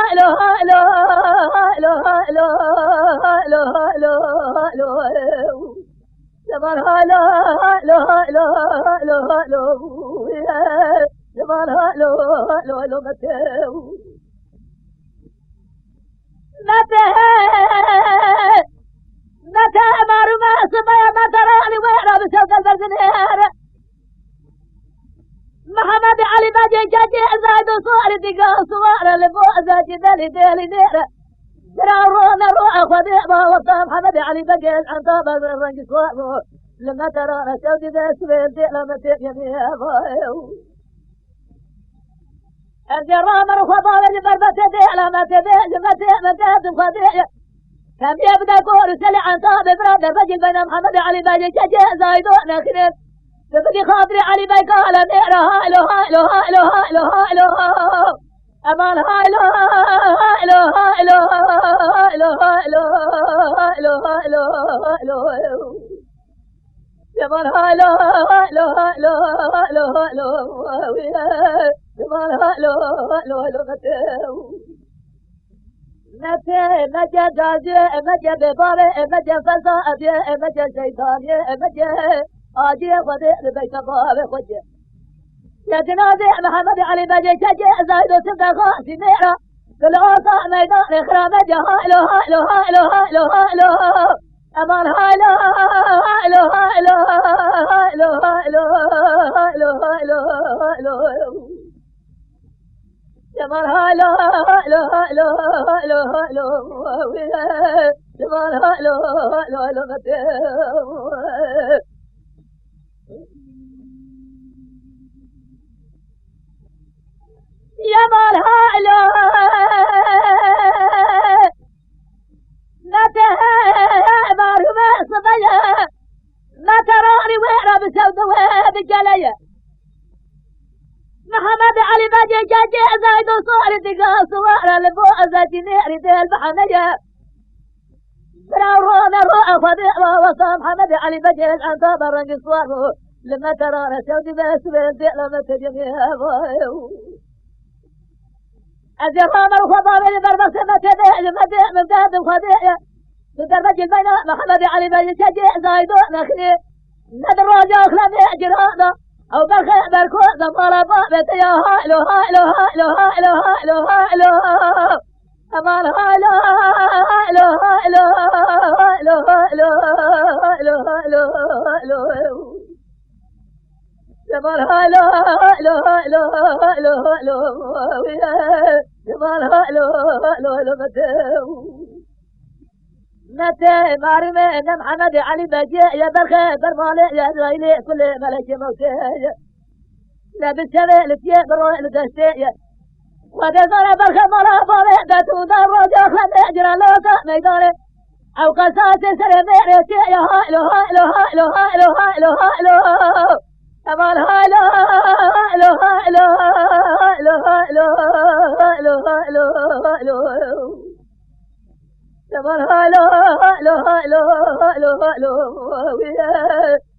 هالو هالو هالو هالو هالو هالو هالو زمان هالو هالو هالو هالو هالو زمان هالو هالو هالو متى متى مارو ما سمع ما تراني وين بسوق البرزنير محمد علي باجي جاجي زايد صور دقا صور لبو زاجي دلي دلي دير رونا روح خذي ما وصل محمد علي باجي عن طاب الرنج صور لما ترانا سودي ذا سويد لما تيجي الجرام رخبا لبربة دي لما تبي لما تبي خذي كم يبدا كور سلع عن طاب براد الرجل بين محمد علي باجي جاجي زايد ناخذ تبدي خاطري علي باي قال ميرا هالو هالو هالو هالو هالو امان هالو هالو هالو هالو هالو هالو هالو هالو امان هالو هالو هالو هالو هالو امان هالو هالو هالو متى متى داجي متى بباري متى فساد متى شيطان متى آجي خذي لبيت باب خذي يا جنازي محمد علي باجي جاجي زايد وسبدا خاسي ميرا كل عصا ميدان خرامة هالو هالو هالو هالو هالو أمان هالو هالو هالو هالو هالو هالو هالو هالو أمان هالو هالو هالو هالو هالو أمان هالو هالو هالو يا مالهالو متى مارو ما صبيا ما تراني وين بسود بجليا محمد علي باجي جاجي زايد صور دقا صور لبو زاجي نيري ديل بحنيا براورونا روح فضيع وصام محمد علي باجي عن طاب الرنج صور لما ترانا سودي بس بنتي لما تجمي الجرام رخبا من بربس متى مبداد خديع تدرج البين محمد علي باجي جاجي زايد نخلي ندرج اخلم جرانا او بركو زمالا بابت يا هالو هالو هالو هالو هالو هالو امان هالو هالو هالو هالو هالو هالو هالو هالو زمان هالو هالو هالو هالو هالو زمان هالو هالو هالو متى ماري من محمد علي باجي يا برخي برمالي يا زايلي كل ملك موتي لابس شبه لتيه بروح لدستي وهذا زار برخي مالا بابي داتو دار روجا خلنا اجرا لوكا ميداني او قصاص سر ميرتي يا هالو هالو هالو هالو هالو هالو امان هالو هالو هالو هالو هالو هالو هالو هالو زمان هالو هالو هالو هالو هالو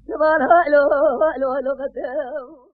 زمان هالو هالو هالو